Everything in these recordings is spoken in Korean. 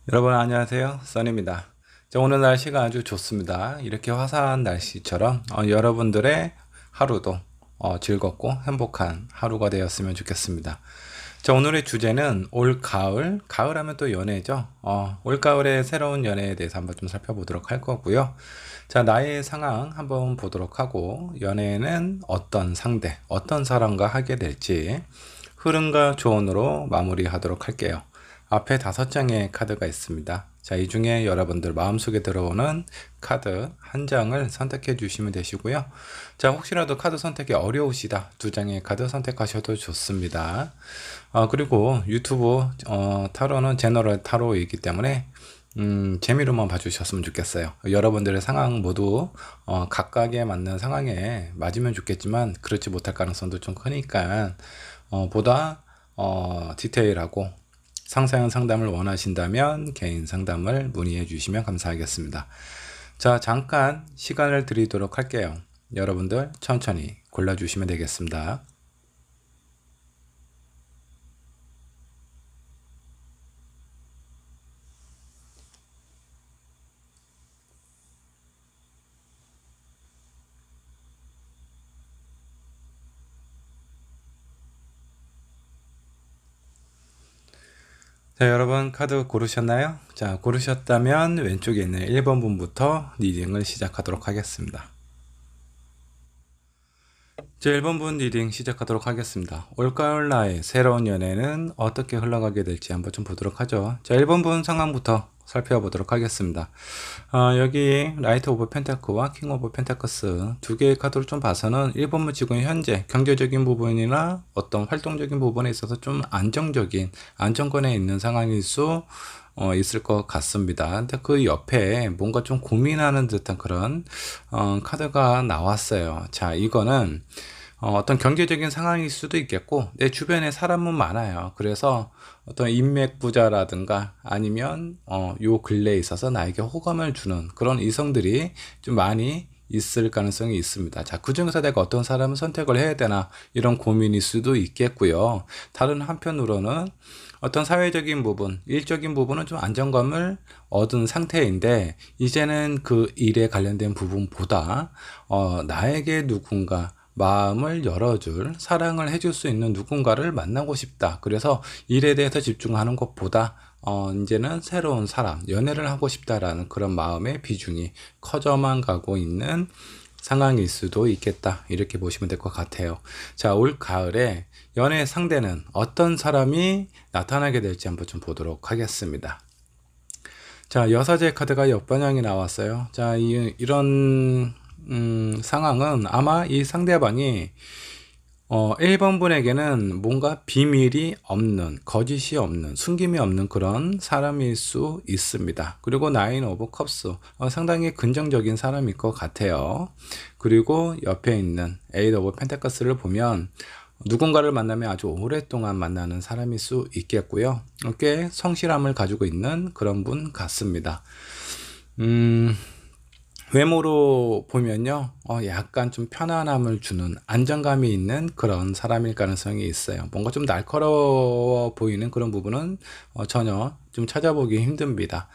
여러분 안녕하세요, 써니입니다. 자, 오늘 날씨가 아주 좋습니다. 이렇게 화사한 날씨처럼 여러분들의 하루도 즐겁고 행복한 하루가 되었으면 좋겠습니다. 자, 오늘의 주제는 올가을, 가을하면 또 연애죠. 올가을의 새로운 연애에 대해서 한번 좀 살펴보도록 할 거고요. 자, 나의 상황 한번 보도록 하고, 연애는 어떤 상대, 어떤 사람과 하게 될지 흐름과 조언으로 마무리하도록 할게요. 앞에 5장의 카드가 있습니다. 자, 이 중에 여러분들 마음속에 들어오는 카드 한 장을 선택해 주시면 되시고요. 자, 혹시라도 카드 선택이 어려우시다, 2장의 카드 선택하셔도 좋습니다. 그리고 유튜브 타로는 제너럴 타로이기 때문에 재미로만 봐주셨으면 좋겠어요. 여러분들의 상황 모두 각각에 맞는 상황에 맞으면 좋겠지만 그렇지 못할 가능성도 좀 크니까 보다 디테일하고 상세한 상담을 원하신다면 개인 상담을 문의해 주시면 감사하겠습니다. 자, 잠깐 시간을 드리도록 할게요. 여러분들 천천히 골라주시면 되겠습니다. 자, 여러분 카드 고르셨나요? 자, 고르셨다면 왼쪽에 있는 1번 분부터 리딩을 시작하도록 하겠습니다. 자, 1번 분 리딩 시작하도록 하겠습니다. 올가을 나의 새로운 연애는 어떻게 흘러가게 될지 한번 좀 보도록 하죠. 자, 1번 분 상황부터 살펴보도록 하겠습니다. 여기 라이트 오브 펜타클과 킹 오브 펜타클스 두 개의 카드를 좀 봐서는 1번문 지금 현재 경제적인 부분이나 어떤 활동적인 부분에 있어서 좀 안정적인 안정권에 있는 상황일 수 있을 것 같습니다. 근데 그 옆에 뭔가 좀 고민하는 듯한 그런 카드가 나왔어요. 자, 이거는 어떤 경제적인 상황일 수도 있겠고 내 주변에 사람은 많아요. 그래서 어떤 인맥 부자라든가 아니면 요 근래에 있어서 나에게 호감을 주는 그런 이성들이 좀 많이 있을 가능성이 있습니다. 자, 그 중에서 내가 어떤 사람을 선택을 해야 되나 이런 고민일 수도 있겠고요. 다른 한편으로는 어떤 사회적인 부분, 일적인 부분은 좀 안정감을 얻은 상태인데 이제는 그 일에 관련된 부분보다 나에게 누군가 마음을 열어줄, 사랑을 해줄 수 있는 누군가를 만나고 싶다. 그래서 일에 대해서 집중하는 것보다 이제는 새로운 사람, 연애를 하고 싶다라는 그런 마음의 비중이 커져만 가고 있는 상황일 수도 있겠다. 이렇게 보시면 될 것 같아요. 자, 올 가을에 연애 상대는 어떤 사람이 나타나게 될지 한번 좀 보도록 하겠습니다. 자, 여사제 카드가 역반향이 나왔어요. 자, 이런 상황은 아마 이 상대방이 1번 분에게는 뭔가 비밀이 없는, 거짓이 없는, 숨김이 없는 그런 사람일 수 있습니다. 그리고 나인 오브 컵스, 상당히 긍정적인 사람일 것 같아요. 그리고 옆에 있는 에이드 오브 펜타커스를 보면 누군가를 만나면 아주 오랫동안 만나는 사람일 수 있겠고요. 꽤 성실함을 가지고 있는 그런 분 같습니다. 외모로 보면요, 약간 좀 편안함을 주는 안정감이 있는 그런 사람일 가능성이 있어요. 뭔가 좀 날카로워 보이는 그런 부분은 전혀 좀 찾아보기 힘듭니다.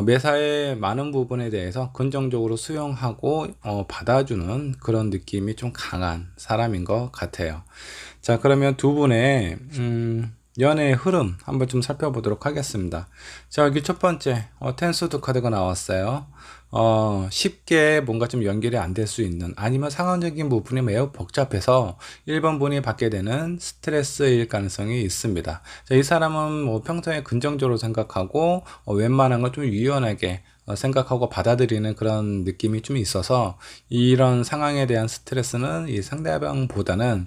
매사의 많은 부분에 대해서 긍정적으로 수용하고 받아주는 그런 느낌이 좀 강한 사람인 것 같아요. 자, 그러면 두 분의 연애의 흐름 한번 좀 살펴보도록 하겠습니다. 자, 여기 첫 번째 텐스드 카드가 나왔어요. 쉽게 뭔가 좀 연결이 안 될 수 있는 아니면 상황적인 부분이 매우 복잡해서 1번 분이 받게 되는 스트레스일 가능성이 있습니다. 자, 이 사람은 뭐 평소에 긍정적으로 생각하고 웬만한 걸 좀 유연하게 생각하고 받아들이는 그런 느낌이 좀 있어서 이런 상황에 대한 스트레스는 이 상대방보다는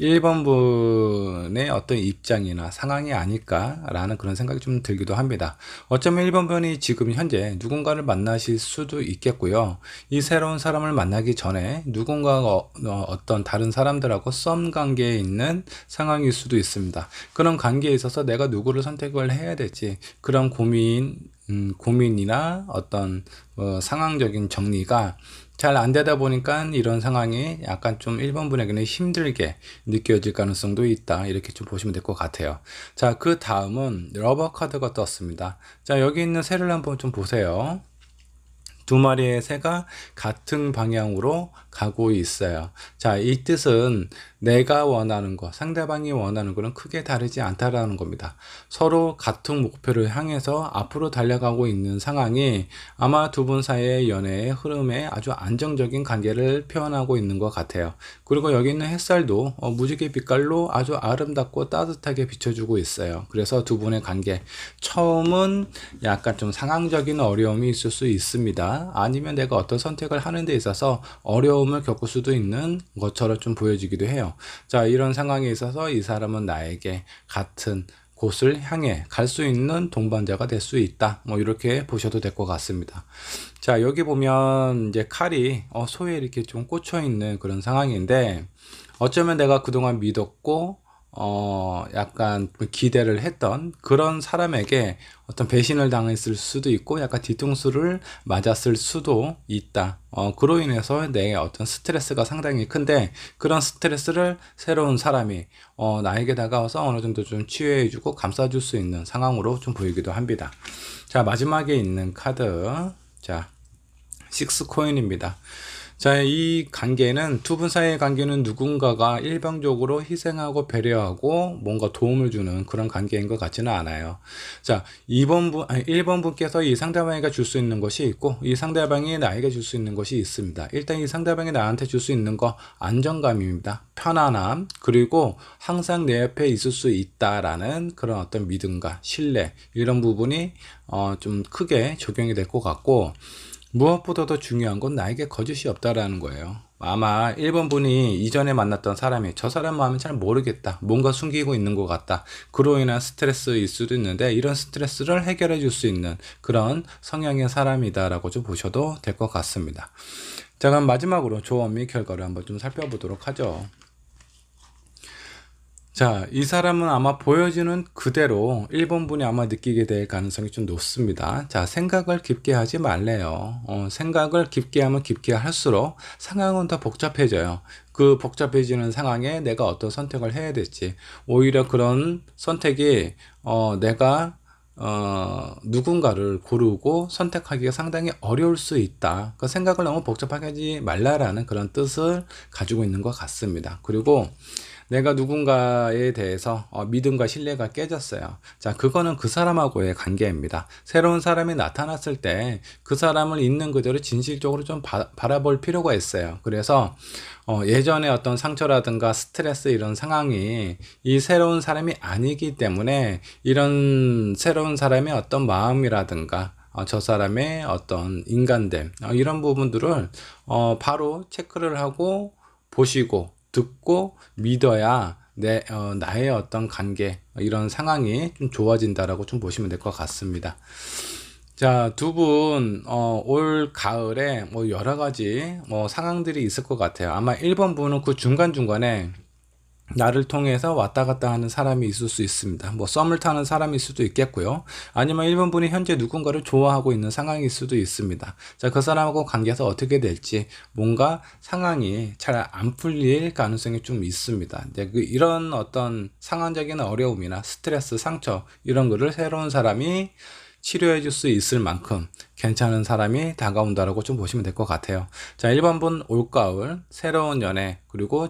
1번 분의 어떤 입장이나 상황이 아닐까라는 그런 생각이 좀 들기도 합니다. 어쩌면 1번 분이 지금 현재 누군가를 만나실 수도 있겠고요. 이 새로운 사람을 만나기 전에 누군가가 어떤 다른 사람들하고 썸 관계에 있는 상황일 수도 있습니다. 그런 관계에 있어서 내가 누구를 선택을 해야 될지 그런 고민이나 어떤 상황적인 정리가 잘 안 되다 보니까 이런 상황이 약간 좀 1번 분에게는 힘들게 느껴질 가능성도 있다. 이렇게 좀 보시면 될 것 같아요. 자, 그 다음은 러버 카드가 떴습니다. 자, 여기 있는 새를 한번 좀 보세요. 두 마리의 새가 같은 방향으로 가고 있어요. 자, 이 뜻은 내가 원하는 거, 상대방이 원하는 거는 크게 다르지 않다라는 겁니다. 서로 같은 목표를 향해서 앞으로 달려가고 있는 상황이 아마 두 분 사이의 연애의 흐름에 아주 안정적인 관계를 표현하고 있는 것 같아요. 그리고 여기 있는 햇살도 무지개 빛깔로 아주 아름답고 따뜻하게 비춰주고 있어요. 그래서 두 분의 관계, 처음은 약간 좀 상황적인 어려움이 있을 수 있습니다. 아니면 내가 어떤 선택을 하는 데 있어서 어려움을 겪을 수도 있는 것처럼 좀 보여지기도 해요. 자, 이런 상황에 있어서 이 사람은 나에게 같은 곳을 향해 갈 수 있는 동반자가 될 수 있다. 뭐 이렇게 보셔도 될 것 같습니다. 자, 여기 보면 이제 칼이 소에 이렇게 좀 꽂혀 있는 그런 상황인데, 어쩌면 내가 그동안 믿었고 약간 기대를 했던 그런 사람에게 어떤 배신을 당했을 수도 있고 약간 뒤통수를 맞았을 수도 있다. 그로 인해서 내 어떤 스트레스가 상당히 큰데, 그런 스트레스를 새로운 사람이 나에게 다가와서 어느 정도 좀 치유해주고 감싸줄 수 있는 상황으로 좀 보이기도 합니다. 자, 마지막에 있는 카드, 자, 6 코인입니다. 자, 이 관계는, 두 분 사이의 관계는 누군가가 일방적으로 희생하고 배려하고 뭔가 도움을 주는 그런 관계인 것 같지는 않아요. 자, 1번 분께서 이 상대방에게 줄 수 있는 것이 있고, 이 상대방이 나에게 줄 수 있는 것이 있습니다. 일단 이 상대방이 나한테 줄 수 있는 거, 안정감입니다. 편안함, 그리고 항상 내 옆에 있을 수 있다라는 그런 어떤 믿음과 신뢰, 이런 부분이 좀 크게 적용이 될 것 같고, 무엇보다도 중요한 건 나에게 거짓이 없다라는 거예요. 아마 1번 분이 이전에 만났던 사람이 저 사람 마음은 잘 모르겠다, 뭔가 숨기고 있는 것 같다, 그로 인한 스트레스일 수도 있는데, 이런 스트레스를 해결해 줄 수 있는 그런 성향의 사람이다 라고 좀 보셔도 될 것 같습니다. 자, 그럼 마지막으로 조언 및 결과를 한번 좀 살펴보도록 하죠. 자, 이 사람은 아마 보여지는 그대로 1번 분이 아마 느끼게 될 가능성이 좀 높습니다. 자, 생각을 깊게 하지 말래요. 생각을 깊게 하면 깊게 할수록 상황은 더 복잡해져요. 그 복잡해지는 상황에 내가 어떤 선택을 해야 될지, 오히려 그런 선택이 내가 누군가를 고르고 선택하기가 상당히 어려울 수 있다. 그 생각을 너무 복잡하게 하지 말라라는 그런 뜻을 가지고 있는 것 같습니다. 그리고 내가 누군가에 대해서 믿음과 신뢰가 깨졌어요. 자, 그거는 그 사람하고의 관계입니다. 새로운 사람이 나타났을 때 그 사람을 있는 그대로 진실적으로 좀 바라볼 필요가 있어요. 그래서 예전에 어떤 상처라든가 스트레스, 이런 상황이 이 새로운 사람이 아니기 때문에, 이런 새로운 사람의 어떤 마음이라든가 저 사람의 어떤 인간됨, 이런 부분들을 바로 체크를 하고 보시고 듣고 믿어야 나의 어떤 관계, 이런 상황이 좀 좋아진다라고 좀 보시면 될 것 같습니다. 자, 두 분, 올 가을에 뭐 여러 가지 상황들이 있을 것 같아요. 아마 1번 분은 그 중간중간에 나를 통해서 왔다 갔다 하는 사람이 있을 수 있습니다. 뭐 썸을 타는 사람일 수도 있겠고요. 아니면 1번 분이 현재 누군가를 좋아하고 있는 상황일 수도 있습니다. 자, 그 사람하고 관계에서 어떻게 될지 뭔가 상황이 잘 안 풀릴 가능성이 좀 있습니다. 이런 어떤 상황적인 어려움이나 스트레스, 상처, 이런 거를 새로운 사람이 치료해 줄 수 있을 만큼 괜찮은 사람이 다가온다라고 좀 보시면 될 것 같아요. 자, 1번 분 올가을 새로운 연애, 그리고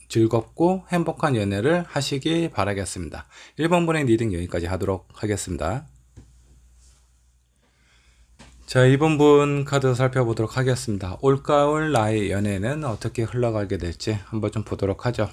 즐겁고 행복한 연애를 하시기 바라겠습니다. 1번 분의 리딩 여기까지 하도록 하겠습니다. 자, 2번 분 카드 살펴보도록 하겠습니다. 올가을 나의 연애는 어떻게 흘러가게 될지 한번 좀 보도록 하죠.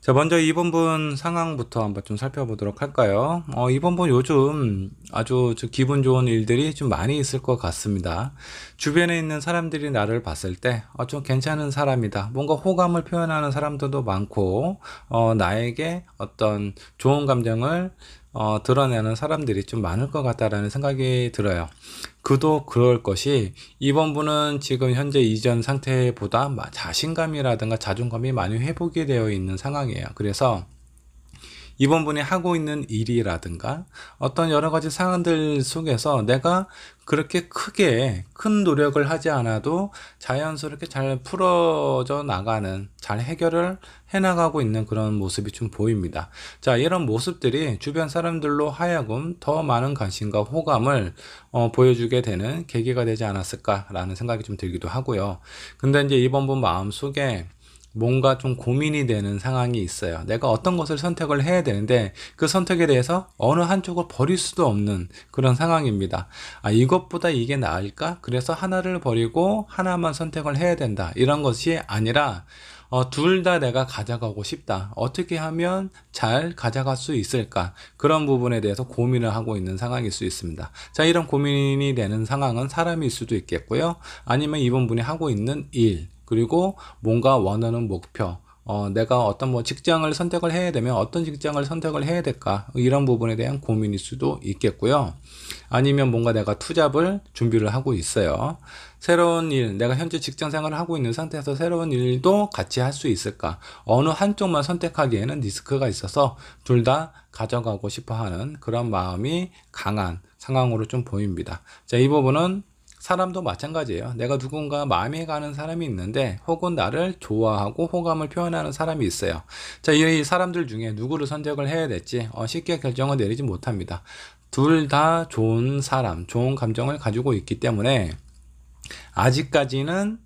자, 먼저 2번 분 상황부터 한번 좀 살펴보도록 할까요? 2번 분 요즘 아주 기분 좋은 일들이 좀 많이 있을 것 같습니다. 주변에 있는 사람들이 나를 봤을 때 좀 괜찮은 사람이다, 뭔가 호감을 표현하는 사람들도 많고, 나에게 어떤 좋은 감정을 드러내는 사람들이 좀 많을 것 같다라는 생각이 들어요. 그도 그럴 것이, 이번 분은 지금 현재 이전 상태보다 자신감이라든가 자존감이 많이 회복이 되어 있는 상황이에요. 그래서 이번 분이 하고 있는 일이라든가 어떤 여러 가지 상황들 속에서 내가 그렇게 크게 큰 노력을 하지 않아도 자연스럽게 잘 풀어져 나가는, 잘 해결을 해나가고 있는 그런 모습이 좀 보입니다. 자, 이런 모습들이 주변 사람들로 하여금 더 많은 관심과 호감을 보여주게 되는 계기가 되지 않았을까라는 생각이 좀 들기도 하고요. 근데 이제 이번 분 마음속에 뭔가 좀 고민이 되는 상황이 있어요. 내가 어떤 것을 선택을 해야 되는데 그 선택에 대해서 어느 한쪽을 버릴 수도 없는 그런 상황입니다. 아, 이것보다 이게 나을까? 그래서 하나를 버리고 하나만 선택을 해야 된다. 이런 것이 아니라 둘 다 내가 가져가고 싶다. 어떻게 하면 잘 가져갈 수 있을까? 그런 부분에 대해서 고민을 하고 있는 상황일 수 있습니다. 자, 이런 고민이 되는 상황은 사람일 수도 있겠고요. 아니면 이번 분이 하고 있는 일, 그리고 뭔가 원하는 목표, 내가 어떤 뭐 직장을 선택을 해야 되면 어떤 직장을 선택을 해야 될까? 이런 부분에 대한 고민일 수도 있겠고요. 아니면 뭔가 내가 투잡을 준비를 하고 있어요. 새로운 일, 내가 현재 직장 생활을 하고 있는 상태에서 새로운 일도 같이 할 수 있을까? 어느 한쪽만 선택하기에는 리스크가 있어서 둘 다 가져가고 싶어 하는 그런 마음이 강한 상황으로 좀 보입니다. 자, 이 부분은 사람도 마찬가지예요. 내가 누군가 마음에 가는 사람이 있는데 혹은 나를 좋아하고 호감을 표현하는 사람이 있어요. 자, 이 사람들 중에 누구를 선택을 해야 될지 쉽게 결정을 내리지 못합니다. 둘 다 좋은 사람, 좋은 감정을 가지고 있기 때문에 아직까지는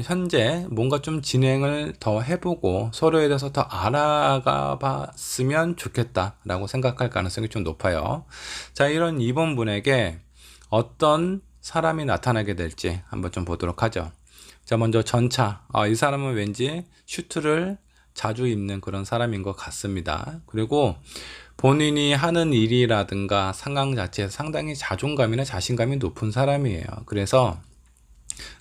현재 뭔가 좀 진행을 더 해보고 서로에 대해서 더 알아가 봤으면 좋겠다라고 생각할 가능성이 좀 높아요. 자, 이런 2번 분에게 어떤 사람이 나타나게 될지 한번 좀 보도록 하죠. 자, 먼저 전차. 이 사람은 왠지 슈트를 자주 입는 그런 사람인 것 같습니다. 그리고 본인이 하는 일이라든가 상황 자체에서 상당히 자존감이나 자신감이 높은 사람이에요. 그래서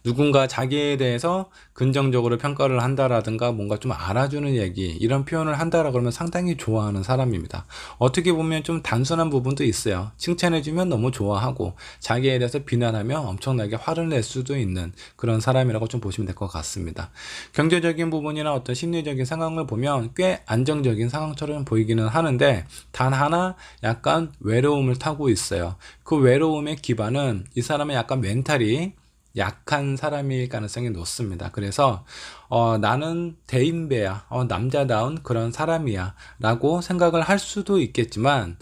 누군가 자기에 대해서 긍정적으로 평가를 한다라든가 뭔가 좀 알아주는 얘기, 이런 표현을 한다라 그러면 상당히 좋아하는 사람입니다. 어떻게 보면 좀 단순한 부분도 있어요. 칭찬해주면 너무 좋아하고 자기에 대해서 비난하면 엄청나게 화를 낼 수도 있는 그런 사람이라고 좀 보시면 될 것 같습니다. 경제적인 부분이나 어떤 심리적인 상황을 보면 꽤 안정적인 상황처럼 보이기는 하는데 단 하나 약간 외로움을 타고 있어요. 그 외로움의 기반은 이 사람의 약간 멘탈이 약한 사람일 가능성이 높습니다. 그래서 나는 대인배야, 남자다운 그런 사람이야 라고 생각을 할 수도 있겠지만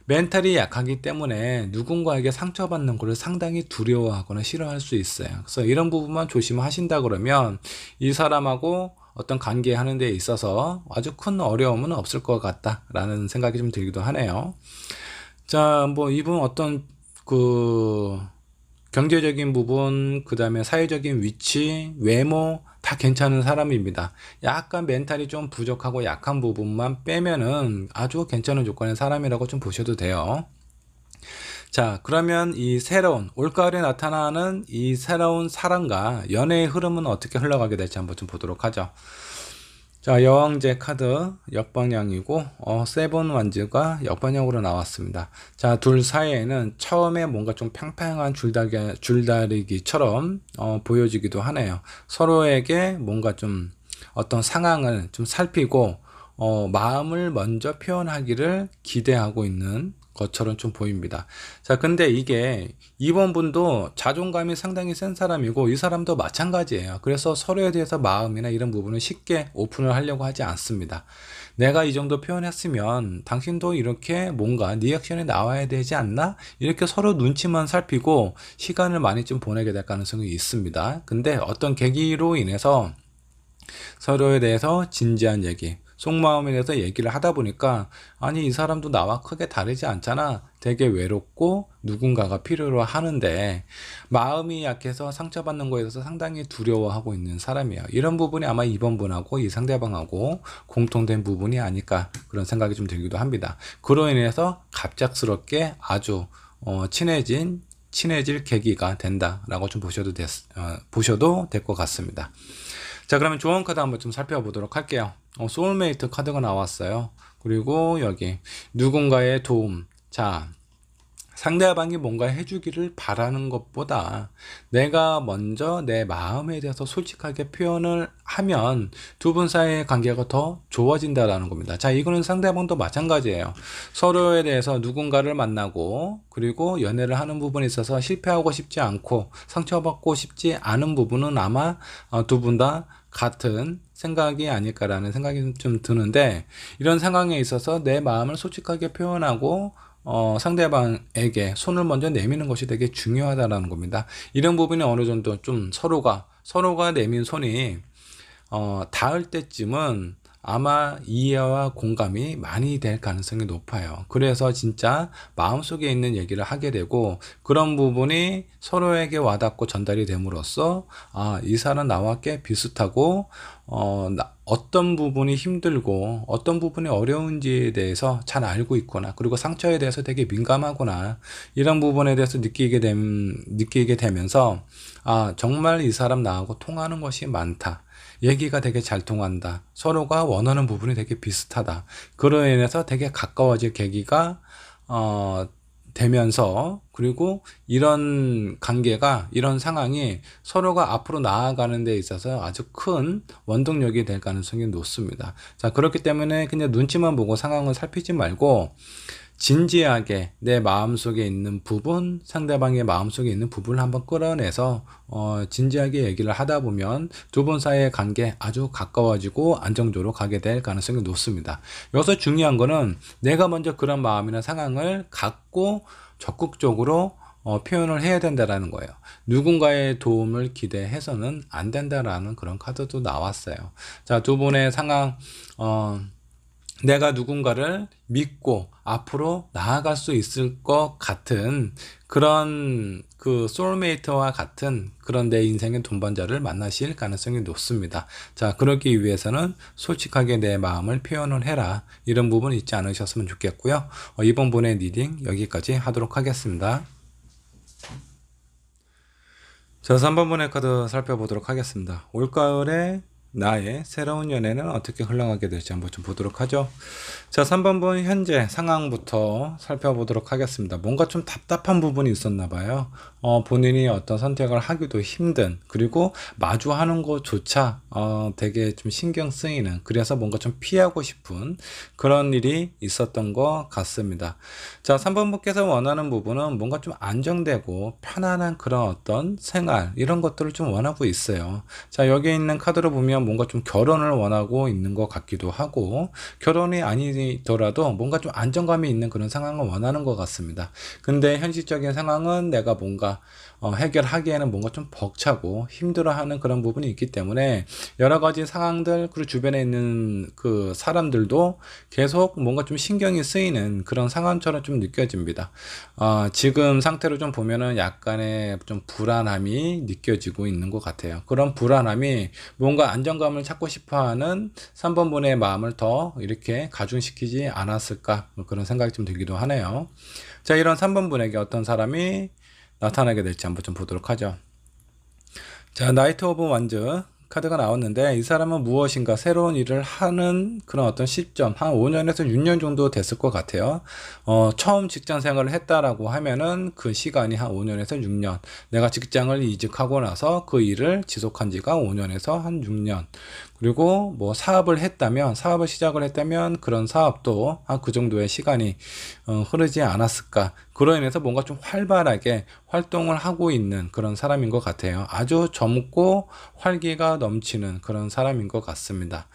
멘탈이 약하기 때문에 누군가에게 상처받는 것을 상당히 두려워하거나 싫어할 수 있어요. 그래서 이런 부분만 조심하신다 그러면 이 사람하고 어떤 관계하는 데 있어서 아주 큰 어려움은 없을 것 같다라는 생각이 좀 들기도 하네요. 자, 뭐 이분 어떤 경제적인 부분, 그 다음에 사회적인 위치, 외모 다 괜찮은 사람입니다. 약간 멘탈이 좀 부족하고 약한 부분만 빼면은 아주 괜찮은 조건의 사람이라고 좀 보셔도 돼요. 자, 그러면 이 새로운 올가을에 나타나는 이 새로운 사랑과 연애의 흐름은 어떻게 흘러가게 될지 한번 좀 보도록 하죠. 자, 여왕제 카드 역방향이고 세븐 완즈가 역방향으로 나왔습니다. 자, 둘 사이에는 처음에 뭔가 좀 팽팽한 줄다리기처럼 보여지기도 하네요. 서로에게 뭔가 좀 어떤 상황을 좀 살피고 마음을 먼저 표현하기를 기대하고 있는 것처럼 좀 보입니다. 자, 근데 이게 이번 분도 자존감이 상당히 센 사람이고 이 사람도 마찬가지예요. 그래서 서로에 대해서 마음이나 이런 부분을 쉽게 오픈을 하려고 하지 않습니다. 내가 이 정도 표현했으면 당신도 이렇게 뭔가 리액션이 나와야 되지 않나? 이렇게 서로 눈치만 살피고 시간을 많이 좀 보내게 될 가능성이 있습니다. 근데 어떤 계기로 인해서 서로에 대해서 진지한 얘기, 속마음에 대해서 얘기를 하다 보니까 아니 이 사람도 나와 크게 다르지 않잖아, 되게 외롭고 누군가가 필요로 하는데 마음이 약해서 상처받는 거에 대해서 상당히 두려워하고 있는 사람이에요. 이런 부분이 아마 이번 분하고 이 상대방하고 공통된 부분이 아닐까 그런 생각이 좀 들기도 합니다. 그로 인해서 갑작스럽게 아주 친해질 계기가 된다라고 좀 보셔도 될 것 같습니다. 자, 그러면 조언 카드 한번 좀 살펴보도록 할게요. 소울메이트 카드가 나왔어요. 그리고 여기 누군가의 도움. 자, 상대방이 뭔가 해주기를 바라는 것보다 내가 먼저 내 마음에 대해서 솔직하게 표현을 하면 두 분 사이의 관계가 더 좋아진다라는 겁니다. 자, 이거는 상대방도 마찬가지예요. 서로에 대해서 누군가를 만나고 그리고 연애를 하는 부분에 있어서 실패하고 싶지 않고 상처받고 싶지 않은 부분은 아마 두 분 다 같은 생각이 아닐까라는 생각이 좀 드는데, 이런 상황에 있어서 내 마음을 솔직하게 표현하고 상대방에게 손을 먼저 내미는 것이 되게 중요하다라는 겁니다. 이런 부분이 어느 정도 좀 서로가 내민 손이 닿을 때쯤은 아마 이해와 공감이 많이 될 가능성이 높아요. 그래서 진짜 마음속에 있는 얘기를 하게 되고, 그런 부분이 서로에게 와닿고 전달이 됨으로써 이 사람 나와 꽤 비슷하고 어떤 부분이 힘들고 어떤 부분이 어려운지에 대해서 잘 알고 있구나, 그리고 상처에 대해서 되게 민감하구나, 이런 부분에 대해서 느끼게 되면서 정말 이 사람 나하고 통하는 것이 많다, 얘기가 되게 잘 통한다, 서로가 원하는 부분이 되게 비슷하다, 그로 인해서 되게 가까워질 계기가 되면서, 그리고 이런 관계가, 이런 상황이 서로가 앞으로 나아가는 데 있어서 아주 큰 원동력이 될 가능성이 높습니다. 자, 그렇기 때문에 그냥 눈치만 보고 상황을 살피지 말고 진지하게 내 마음속에 있는 부분, 상대방의 마음속에 있는 부분을 한번 끌어내서 진지하게 얘기를 하다 보면 두 분 사이의 관계 아주 가까워지고 안정적으로 가게 될 가능성이 높습니다. 여기서 중요한 거는 내가 먼저 그런 마음이나 상황을 갖고 적극적으로 표현을 해야 된다라는 거예요. 누군가의 도움을 기대해서는 안 된다라는 그런 카드도 나왔어요. 자, 두 분의 상황, 내가 누군가를 믿고 앞으로 나아갈 수 있을 것 같은 그런 그 소울메이트와 같은 그런 내 인생의 동반자를 만나실 가능성이 높습니다. 자, 그러기 위해서는 솔직하게 내 마음을 표현을 해라, 이런 부분 잊지 않으셨으면 좋겠고요. 이번 분의 리딩 여기까지 하도록 하겠습니다. 자, 3번 분의 카드 살펴보도록 하겠습니다. 올가을에 나의 새로운 연애는 어떻게 흘러가게 될지 한번 좀 보도록 하죠. 자, 3번 분 현재 상황부터 살펴보도록 하겠습니다. 뭔가 좀 답답한 부분이 있었나 봐요. 본인이 어떤 선택을 하기도 힘든, 그리고 마주하는 것조차 되게 좀 신경 쓰이는, 그래서 뭔가 좀 피하고 싶은 그런 일이 있었던 것 같습니다. 자, 3번 분께서 원하는 부분은 뭔가 좀 안정되고 편안한 그런 어떤 생활, 이런 것들을 좀 원하고 있어요. 자, 여기 있는 카드로 보면 뭔가 좀 결혼을 원하고 있는 것 같기도 하고, 결혼이 아니더라도 뭔가 좀 안정감이 있는 그런 상황을 원하는 것 같습니다. 근데 현실적인 상황은 내가 뭔가 해결하기에는 뭔가 좀 벅차고 힘들어하는 그런 부분이 있기 때문에 여러 가지 상황들, 그리고 주변에 있는 그 사람들도 계속 뭔가 좀 신경이 쓰이는 그런 상황처럼 좀 느껴집니다. 지금 상태로 좀 보면은 약간의 좀 불안함이 느껴지고 있는 것 같아요. 그런 불안함이 뭔가 안정감을 찾고 싶어하는 3번 분의 마음을 더 이렇게 가중시키지 않았을까, 그런 생각이 좀 들기도 하네요. 자, 이런 3번 분에게 어떤 사람이 나타나게 될지 한번 좀 보도록 하죠. 자, 나이트 오브 완즈 카드가 나왔는데, 이 사람은 무엇인가 새로운 일을 하는 그런 어떤 시점, 한 5년에서 6년 정도 됐을 것 같아요. 처음 직장 생활을 했다라고 하면은 그 시간이 한 5년에서 6년, 내가 직장을 이직하고 나서 그 일을 지속한 지가 5년에서 한 6년, 그리고 뭐 사업을 시작을 했다면 그런 사업도 한 그 정도의 시간이 흐르지 않았을까. 그로 인해서 뭔가 좀 활발하게 활동을 하고 있는 그런 사람인 것 같아요. 아주 젊고 활기가 넘치는 그런 사람인 것 같습니다.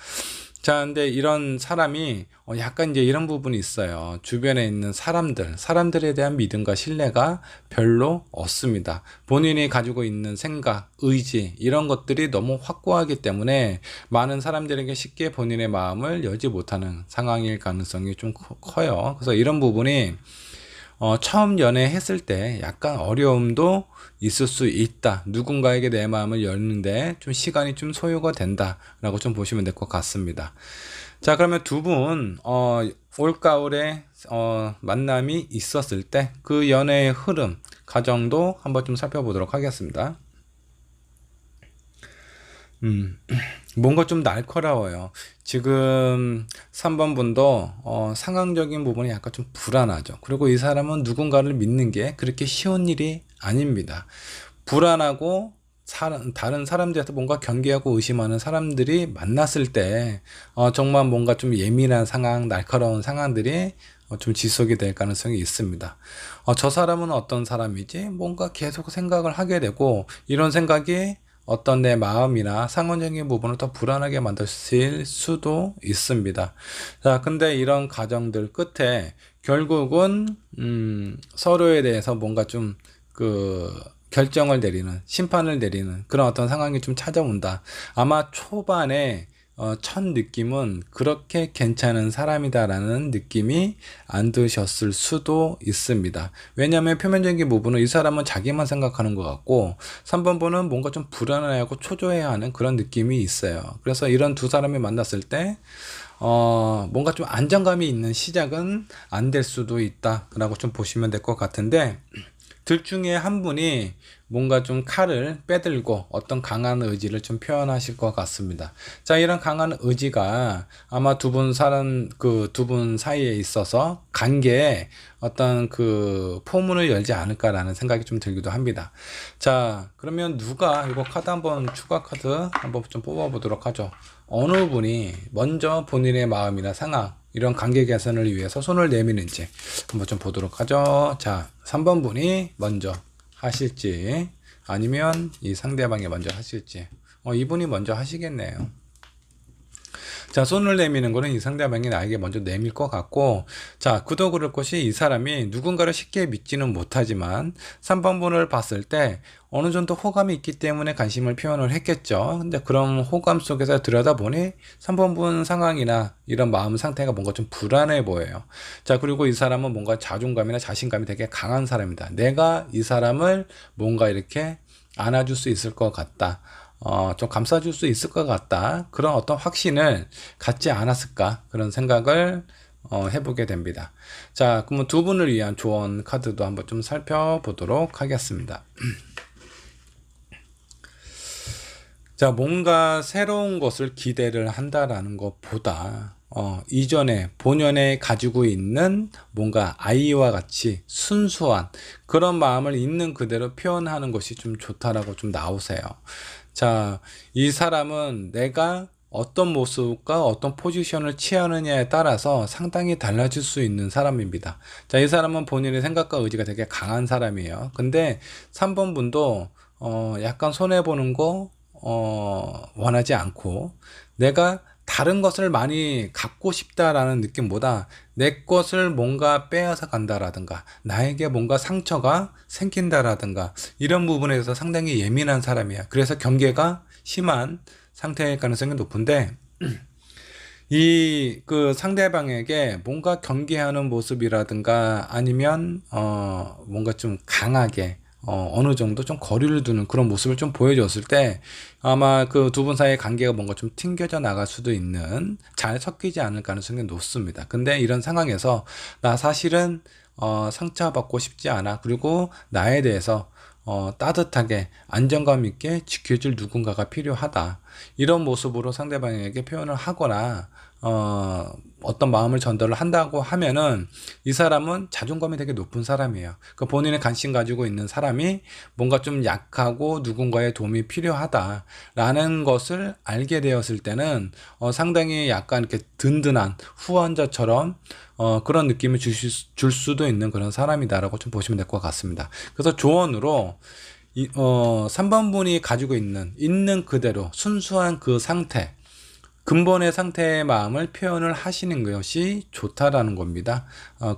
자, 근데 이런 사람이 약간 이제 이런 부분이 있어요. 주변에 있는 사람들에 대한 믿음과 신뢰가 별로 없습니다. 본인이 가지고 있는 생각, 의지, 이런 것들이 너무 확고하기 때문에 많은 사람들에게 쉽게 본인의 마음을 열지 못하는 상황일 가능성이 좀 커요. 그래서 이런 부분이 처음 연애했을 때 약간 어려움도 있을 수 있다. 누군가에게 내 마음을 열는데 좀 시간이 좀 소요가 된다 라고 좀 보시면 될 것 같습니다. 자, 그러면 두 분 올가을에 만남이 있었을 때 그 연애의 흐름, 과정도 한번 좀 살펴보도록 하겠습니다. 뭔가 좀 날카로워요. 지금 3번 분도 상황적인 부분이 약간 좀 불안하죠. 그리고 이 사람은 누군가를 믿는 게 그렇게 쉬운 일이 아닙니다. 불안하고 다른 사람들한테 뭔가 경계하고 의심하는 사람들이 만났을 때 정말 뭔가 좀 예민한 상황, 날카로운 상황들이 좀 지속이 될 가능성이 있습니다. 저 사람은 어떤 사람이지? 뭔가 계속 생각을 하게 되고 이런 생각이 어떤 내 마음이나 상호적인 부분을 더 불안하게 만드실 수도 있습니다. 자, 근데 이런 과정들 끝에 결국은 서로에 대해서 뭔가 좀 결정을 내리는, 심판을 내리는 그런 어떤 상황이 좀 찾아온다. 아마 초반에 첫 느낌은 그렇게 괜찮은 사람이다라는 느낌이 안 드셨을 수도 있습니다. 왜냐하면 표면적인 부분은 이 사람은 자기만 생각하는 것 같고 3번 분은 뭔가 좀 불안해하고 초조해야 하는 그런 느낌이 있어요. 그래서 이런 두 사람이 만났을 때 뭔가 좀 안정감이 있는 시작은 안 될 수도 있다라고 좀 보시면 될 것 같은데 둘 중에 한 분이 뭔가 좀 칼을 빼들고 어떤 강한 의지를 좀 표현하실 것 같습니다. 자, 이런 강한 의지가 아마 두 분 사이에 있어서 관계에 어떤 포문을 열지 않을까라는 생각이 좀 들기도 합니다. 자, 그러면 누가 이거 카드 한번 추가 카드 한번 좀 뽑아 보도록 하죠. 어느 분이 먼저 본인의 마음이나 상황 이런 관계 개선을 위해서 손을 내미는지 한번 좀 보도록 하죠. 자, 3번 분이 먼저 하실지 아니면 이 상대방이 먼저 하실지 이분이 먼저 하시겠네요. 자, 손을 내미는 거는 이 상대방이 나에게 먼저 내밀 것 같고, 자, 그도 그럴 것이 이 사람이 누군가를 쉽게 믿지는 못하지만 3번 분을 봤을 때 어느 정도 호감이 있기 때문에 관심을 표현을 했겠죠. 근데 그런 호감 속에서 들여다보니 3번 분 상황이나 이런 마음 상태가 뭔가 좀 불안해 보여요. 자, 그리고 이 사람은 뭔가 자존감이나 자신감이 되게 강한 사람이다. 내가 이 사람을 뭔가 이렇게 안아줄 수 있을 것 같다. 좀 감싸줄 수 있을 것 같다. 그런 어떤 확신을 갖지 않았을까? 그런 생각을 해보게 됩니다. 자, 그러면 두 분을 위한 조언 카드도 한번 좀 살펴보도록 하겠습니다. 자, 뭔가 새로운 것을 기대를 한다라는 것보다 이전에 본연에 가지고 있는 뭔가 아이와 같이 순수한 그런 마음을 있는 그대로 표현하는 것이 좀 좋다라고 좀 나오세요. 자, 이 사람은 내가 어떤 모습과 어떤 포지션을 취하느냐에 따라서 상당히 달라질 수 있는 사람입니다. 자, 이 사람은 본인의 생각과 의지가 되게 강한 사람이에요. 근데 3번 분도 약간 손해보는 거 원하지 않고 내가 다른 것을 많이 갖고 싶다라는 느낌보다 내 것을 뭔가 빼앗아 간다라든가 나에게 뭔가 상처가 생긴다라든가 이런 부분에 대해서 상당히 예민한 사람이야. 그래서 경계가 심한 상태일 가능성이 높은데 상대방에게 뭔가 경계하는 모습이라든가 아니면 뭔가 좀 강하게 어느 정도 좀 거리를 두는 그런 모습을 좀 보여줬을 때 아마 그 두 분 사이의 관계가 뭔가 좀 튕겨져 나갈 수도 있는 잘 섞이지 않을 가능성이 높습니다. 근데 이런 상황에서 나 사실은 상처받고 싶지 않아. 그리고 나에 대해서 따뜻하게 안정감 있게 지켜줄 누군가가 필요하다. 이런 모습으로 상대방에게 표현을 하거나 어떤 마음을 전달을 한다고 하면은 이 사람은 자존감이 되게 높은 사람이에요. 그 본인의 관심 가지고 있는 사람이 뭔가 좀 약하고 누군가의 도움이 필요하다라는 것을 알게 되었을 때는 상당히 약간 이렇게 든든한 후원자처럼 그런 느낌을 줄 수도 있는 그런 사람이다라고 좀 보시면 될 것 같습니다. 그래서 조언으로 3번 분이 가지고 있는 그대로 순수한 그 상태, 근본의 상태의 마음을 표현을 하시는 것이 좋다라는 겁니다.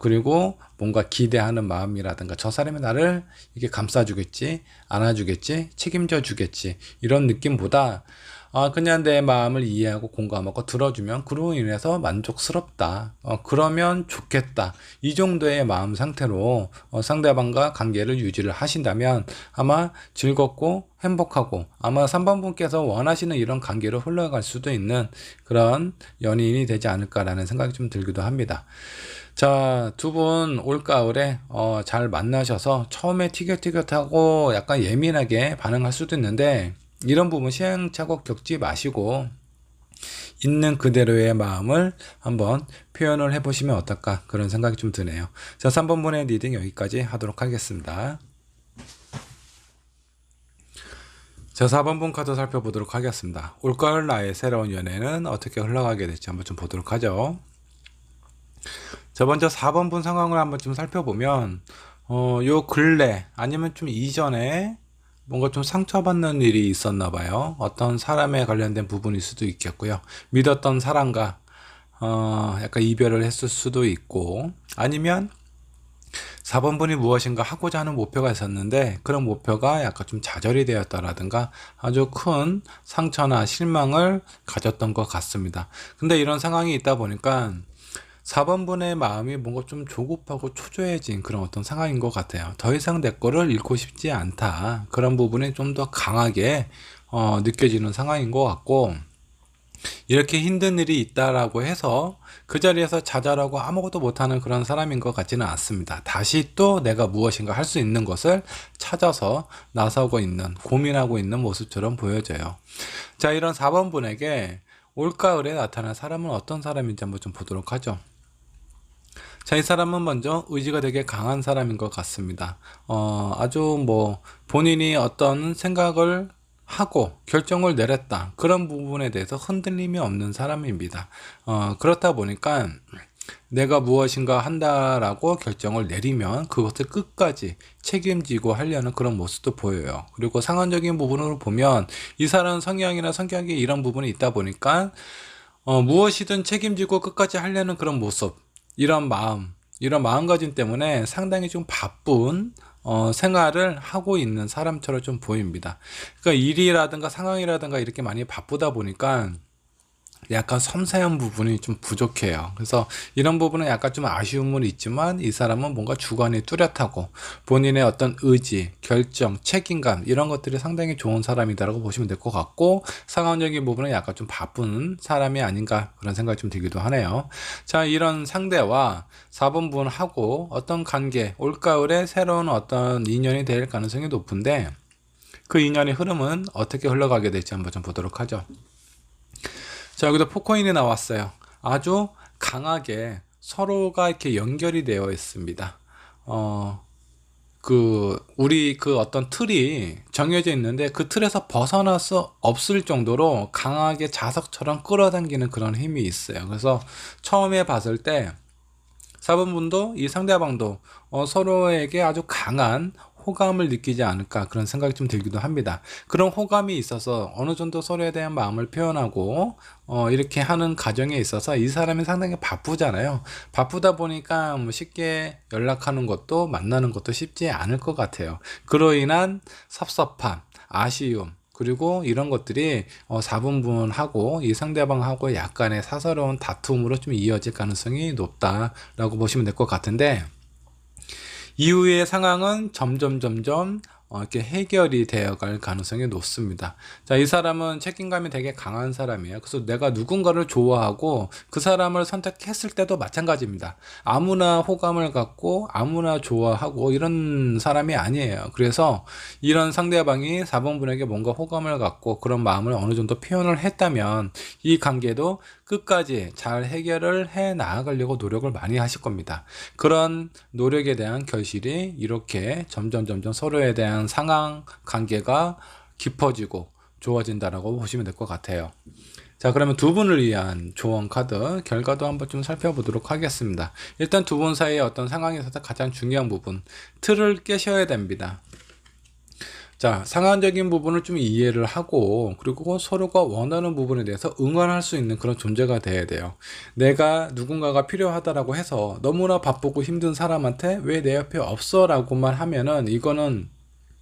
그리고 뭔가 기대하는 마음이라든가 저 사람이 나를 이렇게 감싸주겠지, 안아주겠지, 책임져 주겠지 이런 느낌보다 그냥 내 마음을 이해하고 공감하고 들어주면 그로 인해서 만족스럽다. 그러면 좋겠다. 이 정도의 마음 상태로 상대방과 관계를 유지를 하신다면 아마 즐겁고 행복하고 아마 3번 분께서 원하시는 이런 관계로 흘러갈 수도 있는 그런 연인이 되지 않을까라는 생각이 좀 들기도 합니다. 자, 두 분 올가을에 잘 만나셔서 처음에 티격태격하고 약간 예민하게 반응할 수도 있는데 이런 부분 시행착오 겪지 마시고 있는 그대로의 마음을 한번 표현을 해보시면 어떨까 그런 생각이 좀 드네요. 자, 3번 분의 리딩 여기까지 하도록 하겠습니다. 자, 4번 분 카드 살펴보도록 하겠습니다. 올가을 나의 새로운 연애는 어떻게 흘러가게 될지 한번 좀 보도록 하죠. 자, 먼저 4번 분 상황을 한번 좀 살펴보면 요 근래 아니면 좀 이전에 뭔가 좀 상처받는 일이 있었나 봐요. 어떤 사람에 관련된 부분일 수도 있겠고요. 믿었던 사람과 약간 이별을 했을 수도 있고, 아니면 4번 분이 무엇인가 하고자 하는 목표가 있었는데 그런 목표가 약간 좀 좌절이 되었다라든가 아주 큰 상처나 실망을 가졌던 것 같습니다. 근데 이런 상황이 있다 보니까 4번 분의 마음이 뭔가 좀 조급하고 초조해진 그런 어떤 상황인 것 같아요. 더 이상 내 거를 잃고 싶지 않다. 그런 부분이 좀 더 강하게 느껴지는 상황인 것 같고, 이렇게 힘든 일이 있다라고 해서 그 자리에서 좌절하고 아무것도 못하는 그런 사람인 것 같지는 않습니다. 다시 또 내가 무엇인가 할 수 있는 것을 찾아서 나서고 있는, 고민하고 있는 모습처럼 보여져요. 자, 이런 4번 분에게 올가을에 나타난 사람은 어떤 사람인지 한번 좀 보도록 하죠. 자, 이 사람은 먼저 의지가 되게 강한 사람인 것 같습니다. 아주 뭐 본인이 어떤 생각을 하고 결정을 내렸다, 그런 부분에 대해서 흔들림이 없는 사람입니다. 그렇다 보니까 내가 무엇인가 한다라고 결정을 내리면 그것을 끝까지 책임지고 하려는 그런 모습도 보여요. 그리고 상황적인 부분으로 보면 이 사람 성향이나 성격이 이런 부분이 있다 보니까 무엇이든 책임지고 끝까지 하려는 그런 모습, 이런 마음가짐 때문에 상당히 좀 바쁜 생활을 하고 있는 사람처럼 좀 보입니다. 그러니까 일이라든가 상황이라든가 이렇게 많이 바쁘다 보니까 약간 섬세한 부분이 좀 부족해요. 그래서 이런 부분은 약간 좀 아쉬움은 있지만 이 사람은 뭔가 주관이 뚜렷하고 본인의 어떤 의지, 결정, 책임감 이런 것들이 상당히 좋은 사람이다라고 보시면 될 것 같고, 상황적인 부분은 약간 좀 바쁜 사람이 아닌가 그런 생각이 좀 들기도 하네요. 자, 이런 상대와 4번 분하고 어떤 관계, 올가을에 새로운 어떤 인연이 될 가능성이 높은데 그 인연의 흐름은 어떻게 흘러가게 될지 한번 좀 보도록 하죠. 자, 여기도 포코인이 나왔어요. 아주 강하게 서로가 이렇게 연결이 되어 있습니다. 우리 어떤 틀이 정해져 있는데 그 틀에서 벗어날 수 없을 정도로 강하게 자석처럼 끌어당기는 그런 힘이 있어요. 그래서 처음에 봤을 때 4번 분도 이 상대방도 서로에게 아주 강한 호감을 느끼지 않을까 그런 생각이 좀 들기도 합니다. 그런 호감이 있어서 어느 정도 서로에 대한 마음을 표현하고 이렇게 하는 과정에 있어서 이 사람이 상당히 바쁘잖아요. 바쁘다 보니까 뭐 쉽게 연락하는 것도 만나는 것도 쉽지 않을 것 같아요. 그로 인한 섭섭함, 아쉬움, 그리고 이런 것들이 4분분하고 이 상대방하고 약간의 사사로운 다툼으로 좀 이어질 가능성이 높다라고 보시면 될 것 같은데, 이후의 상황은 점점 이렇게 해결이 되어갈 가능성이 높습니다. 자, 이 사람은 책임감이 되게 강한 사람이에요. 그래서 내가 누군가를 좋아하고 그 사람을 선택했을 때도 마찬가지입니다. 아무나 호감을 갖고 아무나 좋아하고 이런 사람이 아니에요. 그래서 이런 상대방이 4번 분에게 뭔가 호감을 갖고 그런 마음을 어느 정도 표현을 했다면 이 관계도 끝까지 잘 해결을 해 나가려고 노력을 많이 하실 겁니다. 그런 노력에 대한 결실이 이렇게 점점 서로에 대한 상황 관계가 깊어지고 좋아진다라고 보시면 될 것 같아요. 자, 그러면 두 분을 위한 조언 카드 결과도 한번 좀 살펴보도록 하겠습니다. 일단 두 분 사이의 어떤 상황에서 가장 중요한 부분, 틀을 깨셔야 됩니다. 자, 상황적인 부분을 좀 이해를 하고, 그리고 서로가 원하는 부분에 대해서 응원할 수 있는 그런 존재가 돼야 돼요. 내가 누군가가 필요하다라고 해서 너무나 바쁘고 힘든 사람한테 왜 내 옆에 없어? 라고만 하면은 이거는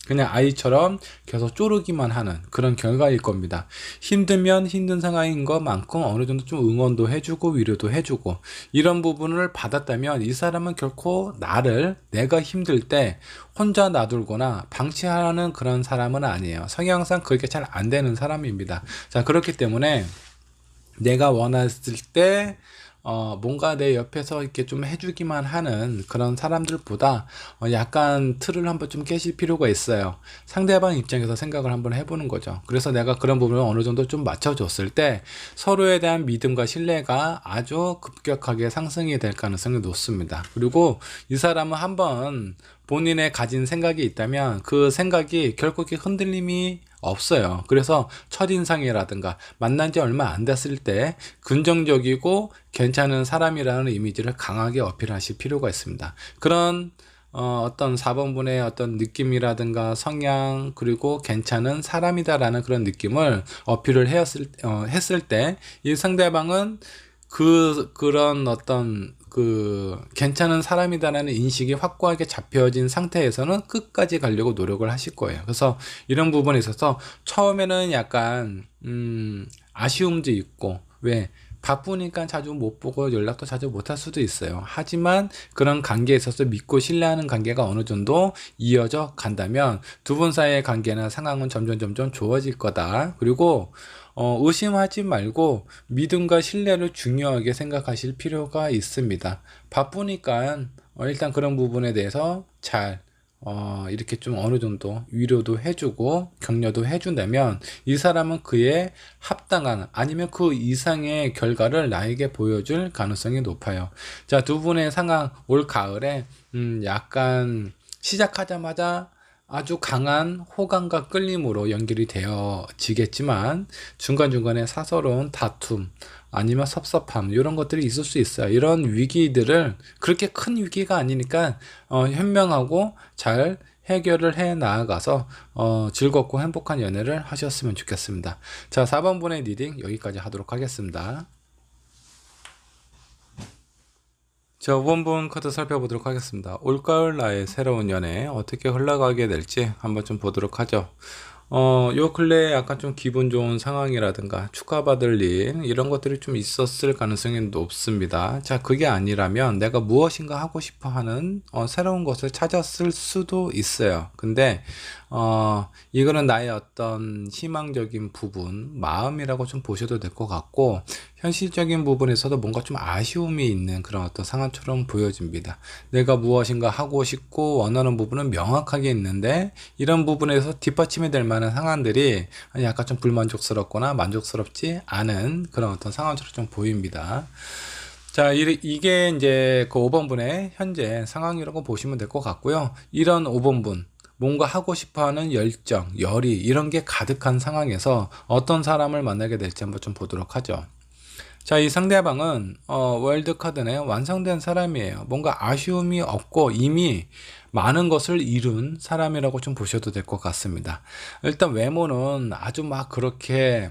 그냥 아이처럼 계속 쪼르기만 하는 그런 결과일 겁니다. 힘들면 힘든 상황인 것만큼 어느 정도 좀 응원도 해주고 위로도 해주고 이런 부분을 받았다면 이 사람은 결코 내가 힘들 때 혼자 놔둘거나 방치하는 그런 사람은 아니에요. 성향상 그게 잘 안 되는 사람입니다. 자, 그렇기 때문에 내가 원했을 때 뭔가 내 옆에서 이렇게 좀 해주기만 하는 그런 사람들보다 약간 틀을 한번 좀 깨실 필요가 있어요. 상대방 입장에서 생각을 한번 해보는 거죠. 그래서 내가 그런 부분을 어느 정도 좀 맞춰줬을 때 서로에 대한 믿음과 신뢰가 아주 급격하게 상승이 될 가능성이 높습니다. 그리고 이 사람은 한번 본인의 가진 생각이 있다면 그 생각이 결코 흔들림이 없어요. 그래서 첫인상이라든가 만난 지 얼마 안 됐을 때 긍정적이고 괜찮은 사람이라는 이미지를 강하게 어필하실 필요가 있습니다. 그런 어떤 4번분의 어떤 느낌이라든가 성향 그리고 괜찮은 사람이다라는 그런 느낌을 어필을 했을 때 이 상대방은 그런 어떤 괜찮은 사람이다라는 인식이 확고하게 잡혀진 상태에서는 끝까지 가려고 노력을 하실 거예요. 그래서 이런 부분에 있어서 처음에는 약간 아쉬움도 있고, 왜 바쁘니까 자주 못 보고 연락도 자주 못 할 수도 있어요. 하지만 그런 관계에 있어서 믿고 신뢰하는 관계가 어느 정도 이어져 간다면 두 분 사이의 관계나 상황은 점점 좋아질 거다. 그리고 의심하지 말고 믿음과 신뢰를 중요하게 생각하실 필요가 있습니다. 바쁘니까 일단 그런 부분에 대해서 잘 이렇게 좀 어느 정도 위로도 해주고 격려도 해준다면 이 사람은 그에 합당한 아니면 그 이상의 결과를 나에게 보여줄 가능성이 높아요. 자, 두 분의 상황 올 가을에 약간 시작하자마자 아주 강한 호감과 끌림으로 연결이 되어지겠지만 중간중간에 사서로운 다툼 아니면 섭섭함 이런 것들이 있을 수 있어요. 이런 위기들을 그렇게 큰 위기가 아니니까 현명하고 잘 해결을 해 나아가서 즐겁고 행복한 연애를 하셨으면 좋겠습니다. 자, 4번분의 리딩 여기까지 하도록 하겠습니다. 자, 5번분 카드 살펴보도록 하겠습니다. 올가을 나의 새로운 연애 어떻게 흘러가게 될지 한번 좀 보도록 하죠. 요 근래에 약간 좀 기분 좋은 상황이라든가 축하받을 일 이런 것들이 좀 있었을 가능성이 높습니다. 자, 그게 아니라면 내가 무엇인가 하고 싶어 하는 새로운 것을 찾았을 수도 있어요. 근데 이거는 나의 어떤 희망적인 부분, 마음이라고 좀 보셔도 될 것 같고, 현실적인 부분에서도 뭔가 좀 아쉬움이 있는 그런 어떤 상황처럼 보여집니다. 내가 무엇인가 하고 싶고 원하는 부분은 명확하게 있는데 이런 부분에서 뒷받침이 될 만한 상황들이 약간 좀 불만족스럽거나 만족스럽지 않은 그런 어떤 상황처럼 좀 보입니다. 자, 이게 이제 그 5번분의 현재 상황이라고 보시면 될 것 같고요. 이런 5번분 뭔가 하고 싶어하는 열정, 열의 이런 게 가득한 상황에서 어떤 사람을 만나게 될지 한번 좀 보도록 하죠. 자, 이 상대방은 월드 카드네 완성된 사람이에요. 뭔가 아쉬움이 없고 이미 많은 것을 이룬 사람이라고 좀 보셔도 될 것 같습니다. 일단 외모는 아주 막 그렇게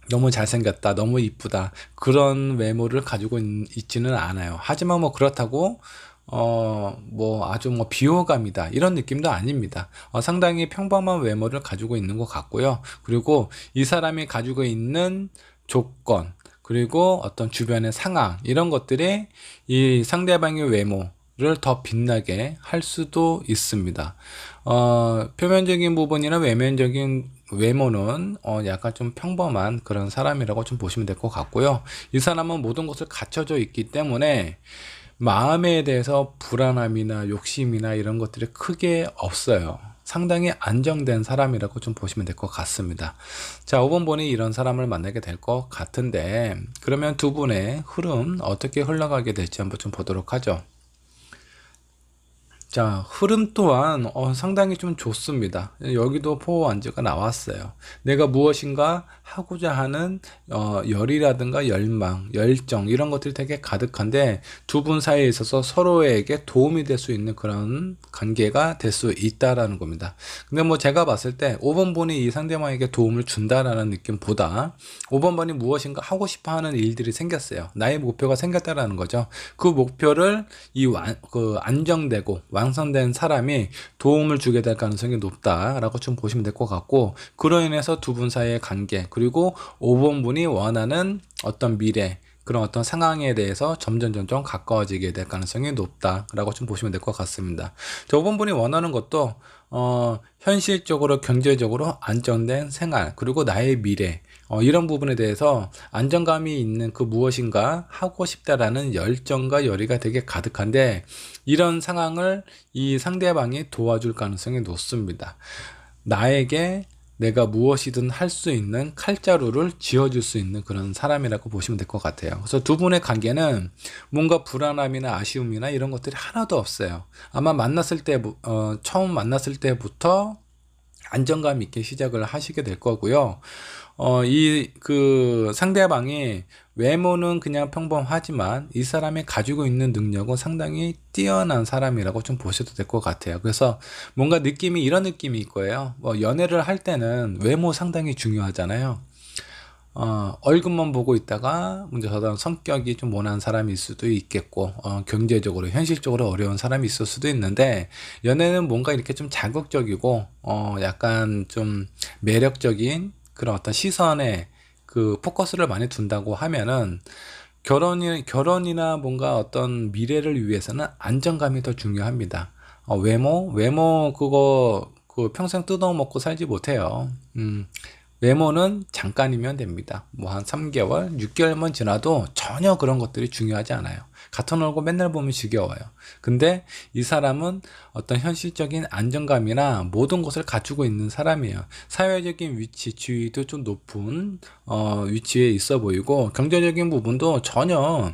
너무 잘생겼다, 너무 이쁘다 그런 외모를 가지고 있지는 않아요. 하지만 뭐 그렇다고 뭐 아주 뭐 비호감이다 이런 느낌도 아닙니다. 상당히 평범한 외모를 가지고 있는 것 같고요. 그리고 이 사람이 가지고 있는 조건 그리고 어떤 주변의 상황 이런 것들이 이 상대방의 외모를 더 빛나게 할 수도 있습니다. 표면적인 부분이나 외면적인 외모는 약간 좀 평범한 그런 사람이라고 좀 보시면 될 것 같고요. 이 사람은 모든 것을 갖춰져 있기 때문에 마음에 대해서 불안함이나 욕심이나 이런 것들이 크게 없어요. 상당히 안정된 사람이라고 좀 보시면 될 것 같습니다. 자, 5번분이 이런 사람을 만나게 될 것 같은데 그러면 두 분의 흐름 어떻게 흘러가게 될지 한번 좀 보도록 하죠. 자, 흐름 또한 상당히 좀 좋습니다. 여기도 포완즈가 나왔어요. 내가 무엇인가 하고자 하는 열이라든가 열망, 열정 이런 것들이 되게 가득한데 두 분 사이에 있어서 서로에게 도움이 될 수 있는 그런 관계가 될 수 있다라는 겁니다. 근데 뭐 제가 봤을 때 5번분이 이 상대방에게 도움을 준다라는 느낌보다 5번분이 무엇인가 하고 싶어 하는 일들이 생겼어요. 나의 목표가 생겼다라는 거죠. 그 목표를 안정되고 완성된 사람이 도움을 주게 될 가능성이 높다라고 좀 보시면 될 것 같고, 그로 인해서 두 분 사이의 관계 그리고 5번분이 원하는 어떤 미래 그런 어떤 상황에 대해서 점점 가까워지게 될 가능성이 높다라고 좀 보시면 될 것 같습니다. 5번분이 원하는 것도 현실적으로 경제적으로 안정된 생활 그리고 나의 미래 이런 부분에 대해서 안정감이 있는 그 무엇인가 하고 싶다라는 열정과 열의가 되게 가득한데 이런 상황을 이 상대방이 도와줄 가능성이 높습니다. 나에게 내가 무엇이든 할 수 있는 칼자루를 쥐어줄 수 있는 그런 사람이라고 보시면 될 것 같아요. 그래서 두 분의 관계는 뭔가 불안함이나 아쉬움이나 이런 것들이 하나도 없어요. 아마 처음 만났을 때부터 안정감 있게 시작을 하시게 될 거고요. 이 그 상대방이 외모는 그냥 평범하지만 이 사람이 가지고 있는 능력은 상당히 뛰어난 사람이라고 좀 보셔도 될 것 같아요. 그래서 뭔가 느낌이 이런 느낌일 거예요. 뭐 연애를 할 때는 외모 상당히 중요하잖아요. 얼굴만 보고 있다가 문제 저런 성격이 좀 모난 사람일 수도 있겠고, 경제적으로 현실적으로 어려운 사람이 있을 수도 있는데, 연애는 뭔가 이렇게 좀 자극적이고 약간 좀 매력적인 그런 어떤 시선에 그 포커스를 많이 둔다고 하면은, 결혼이나 뭔가 어떤 미래를 위해서는 안정감이 더 중요합니다. 외모 그거 그 평생 뜯어먹고 살지 못해요. 외모는 잠깐이면 됩니다. 뭐 한 3개월, 6개월만 지나도 전혀 그런 것들이 중요하지 않아요. 같은 얼굴 맨날 보면 지겨워요. 근데 이 사람은 어떤 현실적인 안정감이나 모든 것을 갖추고 있는 사람이에요. 사회적인 위치, 지위도 좀 높은 위치에 있어 보이고, 경제적인 부분도 전혀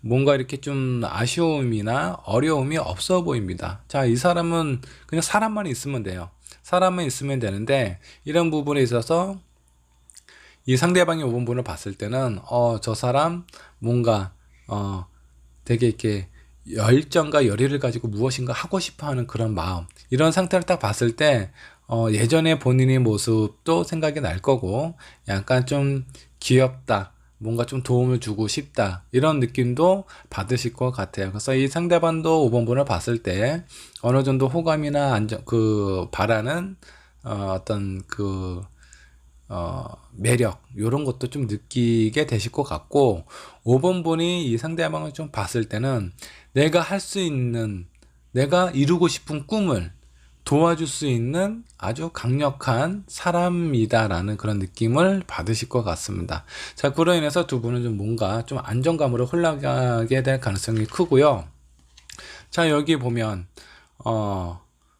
뭔가 이렇게 좀 아쉬움이나 어려움이 없어 보입니다. 자, 이 사람은 그냥 사람만 있으면 돼요. 사람만 있으면 되는데, 이런 부분에 있어서 이 상대방의 5번분을 봤을 때는 저 사람 뭔가 되게 이렇게 열정과 열의를 가지고 무엇인가 하고 싶어 하는 그런 마음, 이런 상태를 딱 봤을 때 예전에 본인의 모습도 생각이 날 거고, 약간 좀 귀엽다, 뭔가 좀 도움을 주고 싶다, 이런 느낌도 받으실 것 같아요. 그래서 이 상대방도 5번분을 봤을 때 어느 정도 호감이나 바라는 어떤 매력, 요런 것도 좀 느끼게 되실 것 같고, 5번분이 이 상대방을 좀 봤을 때는 내가 할 수 있는, 내가 이루고 싶은 꿈을 도와줄 수 있는 아주 강력한 사람이다라는 그런 느낌을 받으실 것 같습니다. 자, 그로 인해서 두 분은 좀 뭔가 좀 안정감으로 흘러가게 될 가능성이 크고요. 자, 여기 보면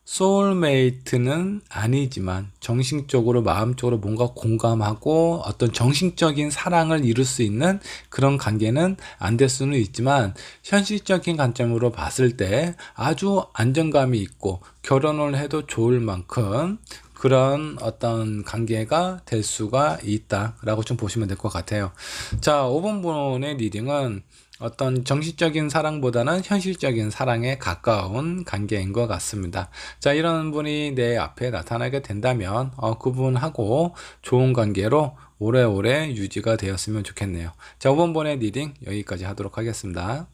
소울메이트는 아니지만 정신적으로 마음적으로 뭔가 공감하고 어떤 정신적인 사랑을 이룰 수 있는 그런 관계는 안 될 수는 있지만, 현실적인 관점으로 봤을 때 아주 안정감이 있고 결혼을 해도 좋을 만큼 그런 어떤 관계가 될 수가 있다라고 좀 보시면 될 것 같아요. 자, 5번분의 리딩은 어떤 정신적인 사랑보다는 현실적인 사랑에 가까운 관계인 것 같습니다. 자, 이런 분이 내 앞에 나타나게 된다면 그분하고 좋은 관계로 오래오래 유지가 되었으면 좋겠네요. 자, 5번분의 리딩 여기까지 하도록 하겠습니다.